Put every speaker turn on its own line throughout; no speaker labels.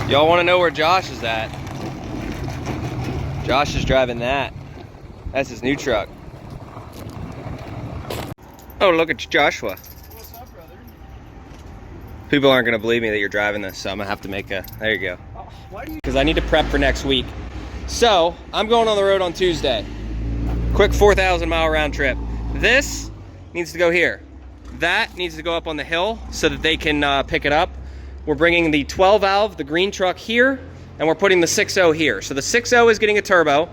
Y'all want to know where Josh is at? Josh is driving that. That's his new truck. Oh, look at Joshua.
What's up, brother?
People aren't going to believe me that you're driving this, so I'm going to have to make a... There you go.
Oh, why do you...
Because I need to prep for next week. So, I'm going on the road on Tuesday. Quick 4,000 mile round trip. This needs to go here. That needs to go up on the hill so that they can pick it up. We're bringing the 12 valve, the green truck here, and we're putting the 6.0 here. So the 6.0 is getting a turbo.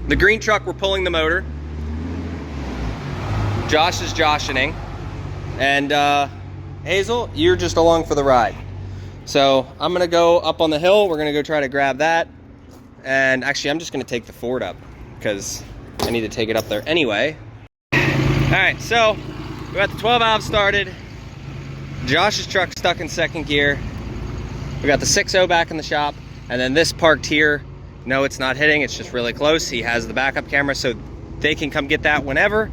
The green truck, we're pulling the motor. Josh is joshing. And Hazel, you're just along for the ride. So I'm gonna go up on the hill. We're gonna go try to grab that. And actually, I'm just gonna take the Ford up because I need to take it up there anyway. All right, so we got the 12 valve started. Josh's truck stuck in second gear. We got the 6.0 back in the shop, and then this parked here. No, it's not hitting, it's just really close. He has the backup camera, so they can come get that whenever.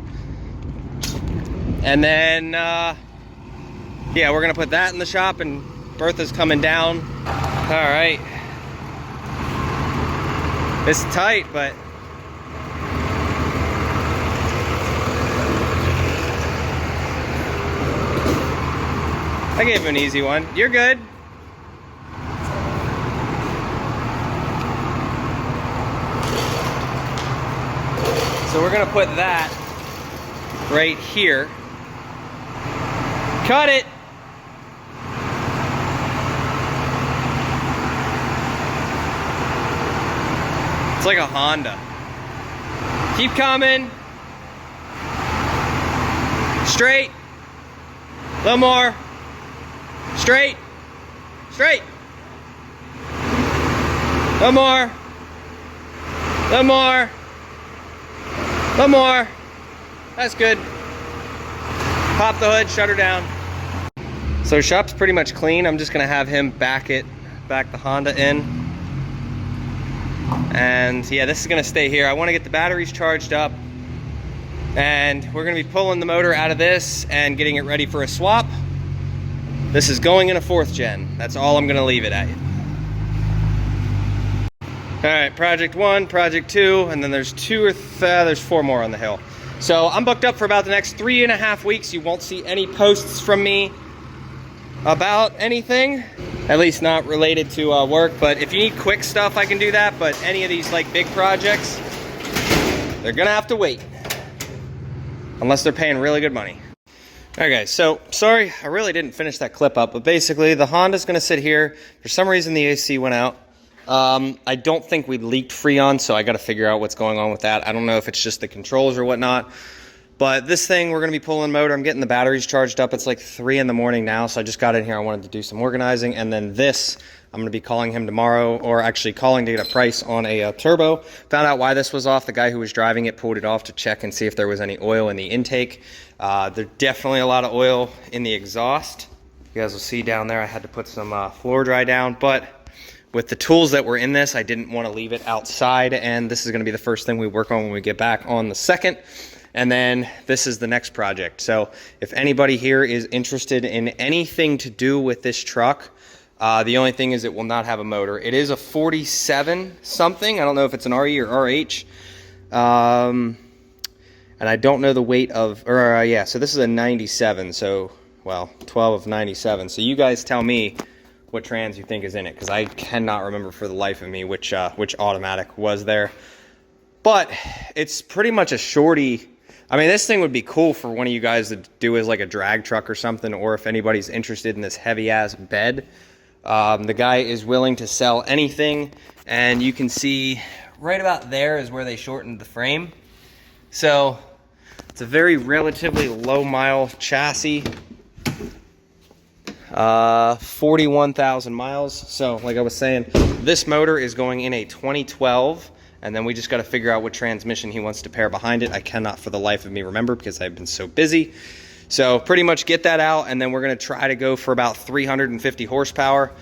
And then, yeah, we're gonna put that in the shop, and Bertha's coming down. All right. It's tight, but I gave him an easy one. You're good. So we're gonna put that right here. Cut it. It's like a Honda. Keep coming. Straight. A little more. Straight. Straight. A little more. A little more. A little more. That's good. Pop the hood, shut her down. So shop's pretty much clean. I'm just gonna have him back the Honda in. And yeah, this is gonna stay here. I wanna get the batteries charged up. And we're gonna be pulling the motor out of this and getting it ready for a swap. This is going in a 4th gen. That's all I'm gonna leave it at. All right, project 1, project 2, and then there's 4 more on the hill. So I'm booked up for about the next 3.5 weeks. You won't see any posts from me about anything, at least not related to work. But if you need quick stuff, I can do that. But any of these like big projects, they're gonna have to wait. Unless they're paying really good money. All right guys, so sorry, I really didn't finish that clip up, but basically the Honda's gonna sit here. For some reason the AC went out. I don't think we leaked Freon, so I gotta figure out what's going on with that. I don't know if it's just the controls or whatnot. But this thing, we're gonna be pulling motor. I'm getting the batteries charged up. It's like 3 in the morning now, so I just got in here. I wanted to do some organizing. And then this, I'm gonna be calling him tomorrow, or actually calling to get a price on a turbo. Found out why this was off. The guy who was driving it pulled it off to check and see if there was any oil in the intake. There's definitely a lot of oil in the exhaust. You guys will see down there, I had to put some floor dry down, but with the tools that were in this, I didn't want to leave it outside, and this is gonna be the first thing we work on when we get back on the 2nd. And then this is the next project. So if anybody here is interested in anything to do with this truck, the only thing is it will not have a motor. It is a 47 something. I don't know if it's an RE or RH. And I don't know the weight of, yeah, so this is a 97. So, well, 12 of 97. So you guys tell me what trans you think is in it, because I cannot remember for the life of me which automatic was there. But it's pretty much a shorty. I mean, this thing would be cool for one of you guys to do as like a drag truck or something, or if anybody's interested in this heavy ass bed. The guy is willing to sell anything, and you can see right about there is where they shortened the frame. So it's a very relatively low mile chassis, 41,000 miles. So like I was saying, this motor is going in a 2012. And then we just got to figure out what transmission he wants to pair behind it. I cannot for the life of me remember because I've been so busy. So pretty much get that out, and then we're going to try to go for about 350 horsepower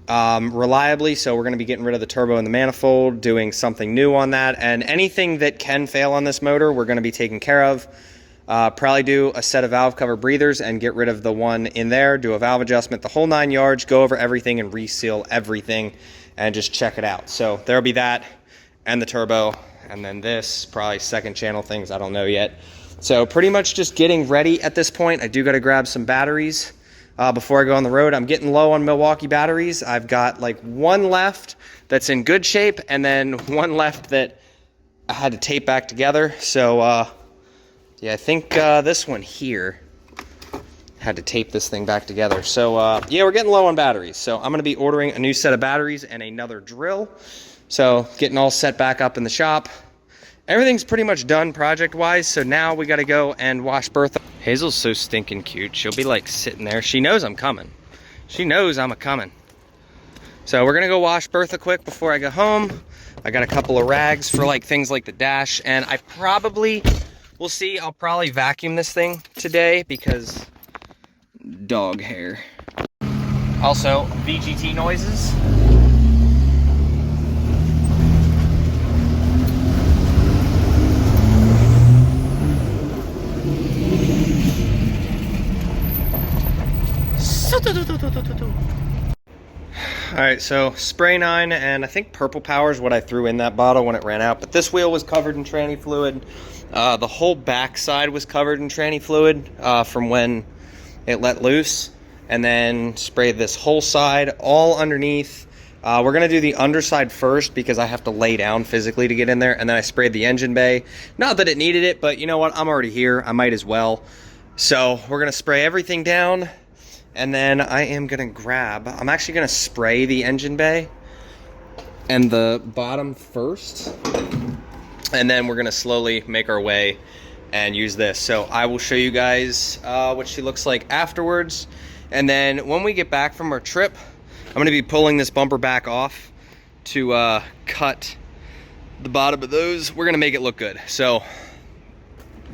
reliably. So we're going to be getting rid of the turbo and the manifold, doing something new on that. And anything that can fail on this motor, we're going to be taking care of. Probably do a set of valve cover breathers and get rid of the one in there, do a valve adjustment, the whole 9 yards, go over everything and reseal everything and just check it out. So there'll be that and the turbo, and then this, probably second channel things, I don't know yet. So pretty much just getting ready at this point. I do got to grab some batteries before I go on the road. I'm getting low on Milwaukee batteries. I've got like one left that's in good shape and then one left that I had to tape back together. So yeah, I think this one here had to tape this thing back together. So yeah, we're getting low on batteries. So I'm gonna be ordering a new set of batteries and another drill. So getting all set back up in the shop. Everything's pretty much done project-wise. So now we gotta go and wash Bertha. Hazel's so stinking cute. She'll be like sitting there. She knows I'm coming. She knows I'm a-coming. So we're gonna go wash Bertha quick before I go home. I got a couple of rags for like things like the dash, and I probably, we'll see, I'll probably vacuum this thing today because dog hair. Also, VGT noises. All right, so spray 9 and I think purple power is what I threw in that bottle when it ran out, but this wheel was covered in tranny fluid. The whole back side was covered in tranny fluid from when it let loose, and then sprayed this whole side all underneath. We're gonna do the underside first because I have to lay down physically to get in there, and then I sprayed the engine bay. Not that it needed it, but you know what, I'm already here, I might as well. So we're gonna spray everything down. And then I am gonna grab, I'm actually gonna spray the engine bay and the bottom first. And then we're gonna slowly make our way and use this. So I will show you guys what she looks like afterwards. And then when we get back from our trip, I'm gonna be pulling this bumper back off to cut the bottom of those. We're gonna make it look good. So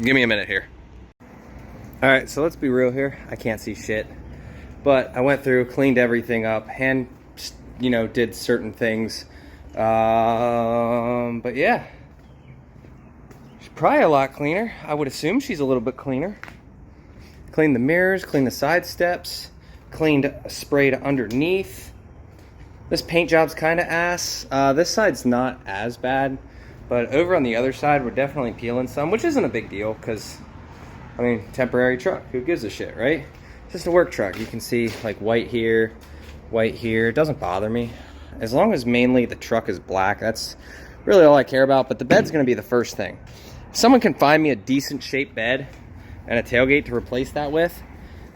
give me a minute here. All right, so let's be real here. I can't see shit. But I went through, cleaned everything up, hand, you know, did certain things. But yeah, she's probably a lot cleaner. I would assume she's a little bit cleaner. Cleaned the mirrors, cleaned the side steps, cleaned, sprayed underneath. This paint job's kind of ass. This side's not as bad, but over on the other side, we're definitely peeling some, which isn't a big deal because, I mean, temporary truck, who gives a shit, right? Just a work truck. You can see like white here, white here. It doesn't bother me. As long as mainly the truck is black, that's really all I care about. But the bed's gonna be the first thing. If someone can find me a decent shaped bed and a tailgate to replace that with,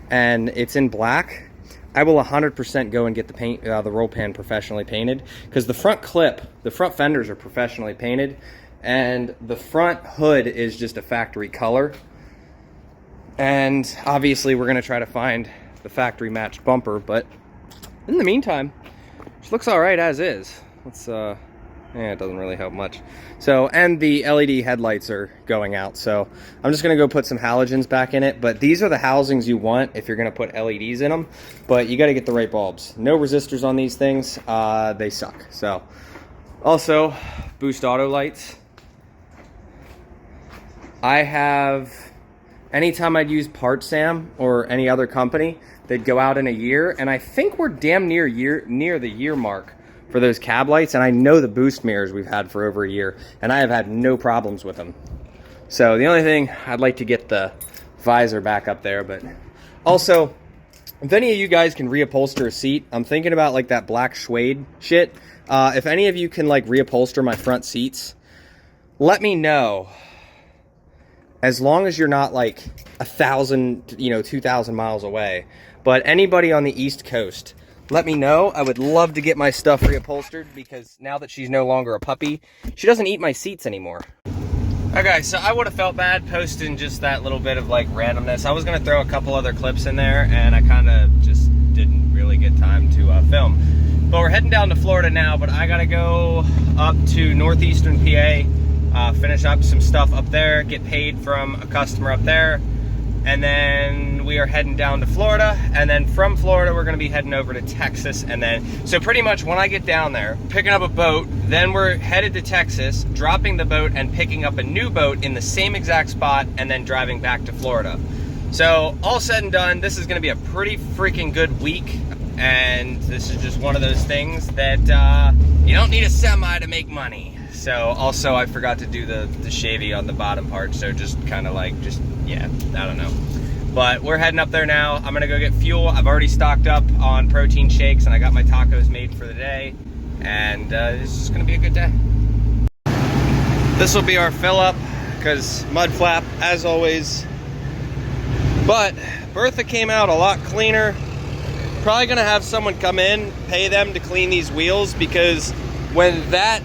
and it's in black, I will 100% go and get the paint, the roll pan professionally painted, because the front clip, the front fenders are professionally painted, and the front hood is just a factory color. And obviously we're gonna try to find the factory matched bumper, but in the meantime, she looks all right as is. Let's, yeah, it doesn't really help much. So, and the LED headlights are going out, so I'm just gonna go put some halogens back in it, but these are the housings you want if you're gonna put LEDs in them, but you gotta get the right bulbs. No resistors on these things, they suck. So, also, boost auto lights. I have, anytime I'd use Part Sam or any other company, they'd go out in a year, and I think we're damn near the year mark for those cab lights, and I know the boost mirrors we've had for over a year, and I have had no problems with them. So the only thing, I'd like to get the visor back up there, but also, if any of you guys can reupholster a seat, I'm thinking about like that black suede shit. If any of you can like reupholster my front seats, let me know. As long as you're not like 1,000, you know, 2,000 miles away. But anybody on the East Coast, let me know. I would love to get my stuff reupholstered because now that she's no longer a puppy, she doesn't eat my seats anymore. Okay, so I would have felt bad posting just that little bit of like randomness. I was gonna throw a couple other clips in there and I kind of just didn't really get time to film. But we're heading down to Florida now, but I gotta go up to northeastern PA. Finish up some stuff up there, get paid from a customer up there, and then we are heading down to Florida, and then from Florida we're going to be heading over to Texas. And then, so pretty much when I get down there, picking up a boat, then we're headed to Texas, dropping the boat and picking up a new boat in the same exact spot, and then driving back to Florida. So all said and done, this is going to be a pretty freaking good week. And this is just one of those things that you don't need a semi to make money. So also I forgot to do the shavy on the bottom part, so just kind of like, yeah, I don't know. But we're heading up there now. I'm gonna go get fuel. I've already stocked up on protein shakes, and I got my tacos made for the day, and this is gonna be a good day. This will be our fill up, because mud flap as always. But Bertha came out a lot cleaner. Probably gonna have someone come in, pay them to clean these wheels, because when that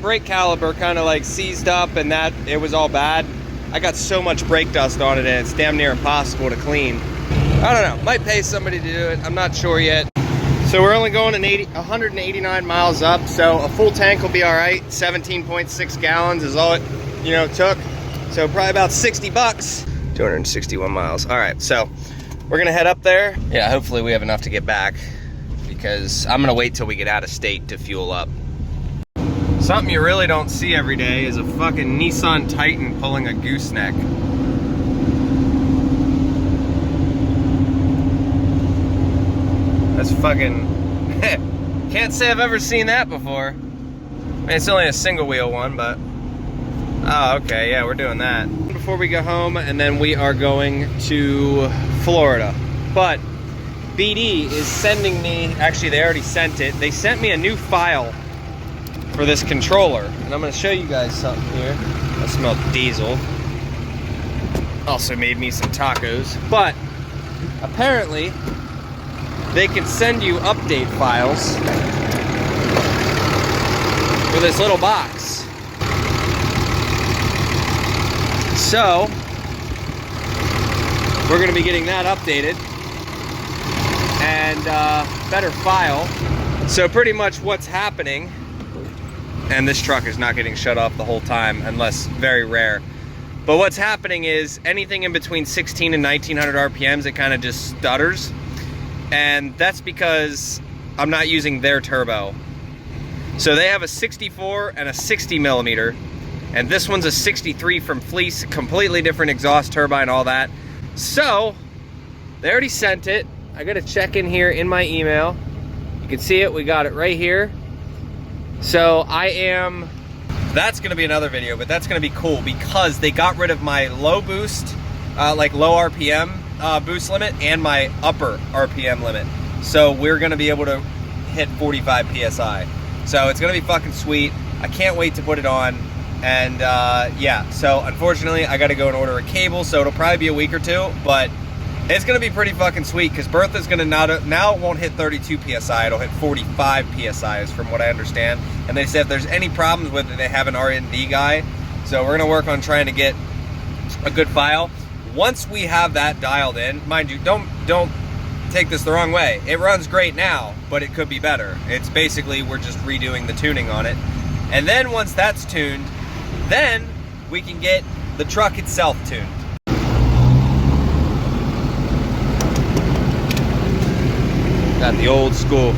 brake caliper kind of like seized up and that it was all bad, I got so much brake dust on it and it's damn near impossible to clean. I don't know, might pay somebody to do it, I'm not sure yet. So we're only going 189 miles up, so a full tank will be all right. 17.6 gallons is all it took, so probably about 60 bucks. 261 miles. All right, so we're gonna head up there. Yeah, hopefully we have enough to get back, because I'm gonna wait till we get out of state to fuel up. Something you really don't see every day is a fucking Nissan Titan pulling a gooseneck. That's fucking... Can't say I've ever seen that before. I mean, it's only a single wheel one, but... Oh, okay, yeah, we're doing that. Before we go home, and then we are going to Florida. But BD is sending me... Actually, they already sent it. They sent me a new file for this controller, and I'm going to show you guys something here. I smell diesel. Also made me some tacos, but apparently they can send you update files for this little box. So we're going to be getting that updated and better file. So pretty much what's happening, and this truck is not getting shut off the whole time unless very rare. But what's happening is anything in between 16 and 1900 RPMs, it kind of just stutters. And that's because I'm not using their turbo. So they have a 64 and a 60 millimeter, and this one's a 63 from Fleece, completely different exhaust turbine, all that. So they already sent it. I got to check in here in my email. You can see it, we got it right here. So that's gonna be another video, but that's gonna be cool because they got rid of my low boost, like low RPM boost limit, and my upper RPM limit. So we're gonna be able to hit 45 PSI. So it's gonna be fucking sweet. I can't wait to put it on. And yeah, so unfortunately I gotta go and order a cable, so it'll probably be a week or two, but it's gonna be pretty fucking sweet because Bertha's gonna now it won't hit 32 PSI, it'll hit 45 PSI is from what I understand. And they said if there's any problems with it, they have an R&D guy. So we're gonna work on trying to get a good file. Once we have that dialed in, mind you, don't take this the wrong way. It runs great now, but it could be better. It's basically, we're just redoing the tuning on it. And then once that's tuned, then we can get the truck itself tuned. Got the old school.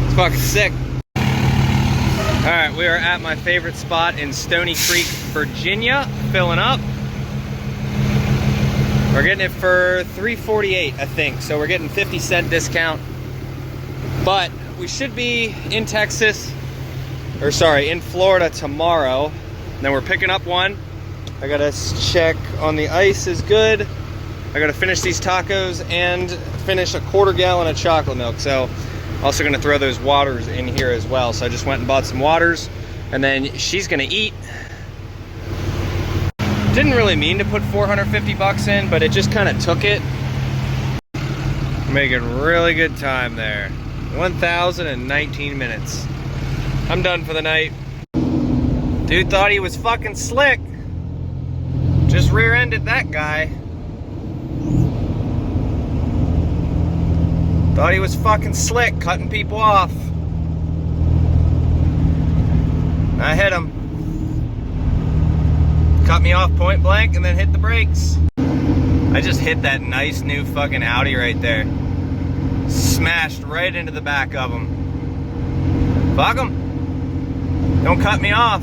It's fucking sick. All right, we are at my favorite spot in Stony Creek, Virginia, filling up. We're getting it for $3.48, I think. So we're getting 50-cent discount. But we should be in in Florida tomorrow. And then we're picking up one. I gotta check on the ice is good. I gotta finish these tacos and finish a quarter gallon of chocolate milk. So also gonna throw those waters in here as well. So I just went and bought some waters, and then she's gonna eat. Didn't really mean to put 450 bucks in, but it just kind of took it. Making really good time there. 1,019 minutes. I'm done for the night. Dude thought he was fucking slick. Just rear-ended that guy. Thought he was fucking slick, cutting people off. I hit him. Cut me off point blank and then hit the brakes. I just hit that nice new fucking Audi right there. Smashed right into the back of them. Fuck them. Don't cut me off.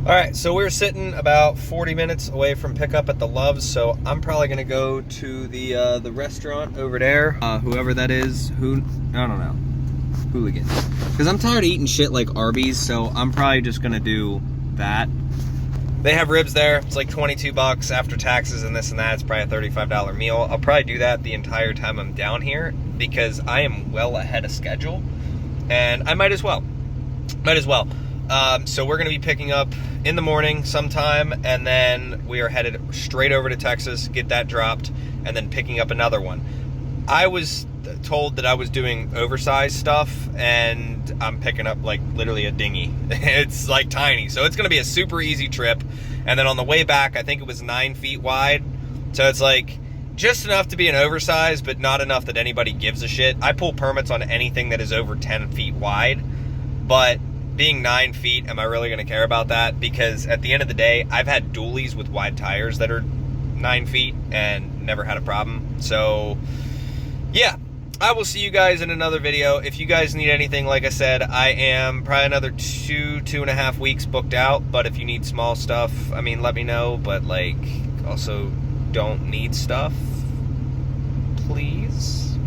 All right, so we're sitting about 40 minutes away from pickup at the Loves, so I'm probably gonna go to the restaurant over there. Whoever that is, I don't know, Hooligans. Because I'm tired of eating shit like Arby's, so I'm probably just gonna do that. They have ribs there. It's like 22 bucks after taxes and this and that. It's probably a $35 meal. I'll probably do that the entire time I'm down here because I am well ahead of schedule, and I might as well. So we're going to be picking up in the morning sometime, and then we are headed straight over to Texas, get that dropped, and then picking up another one. I was told that I was doing oversized stuff, and I'm picking up like literally a dinghy. It's like tiny, so it's going to be a super easy trip. And then on the way back, I think it was 9 feet wide, so it's like just enough to be an oversized, but not enough that anybody gives a shit. I pull permits on anything that is over 10 feet wide, but being 9 feet, am I really going to care about that? Because at the end of the day, I've had dualies with wide tires that are 9 feet and never had a problem. So yeah, I will see you guys in another video. If you guys need anything, like I said, I am probably another 2.5 weeks booked out. But if you need small stuff, I mean, let me know. But like, also don't need stuff, please.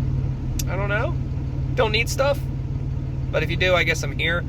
I don't know. Don't need stuff. But if you do, I guess I'm here.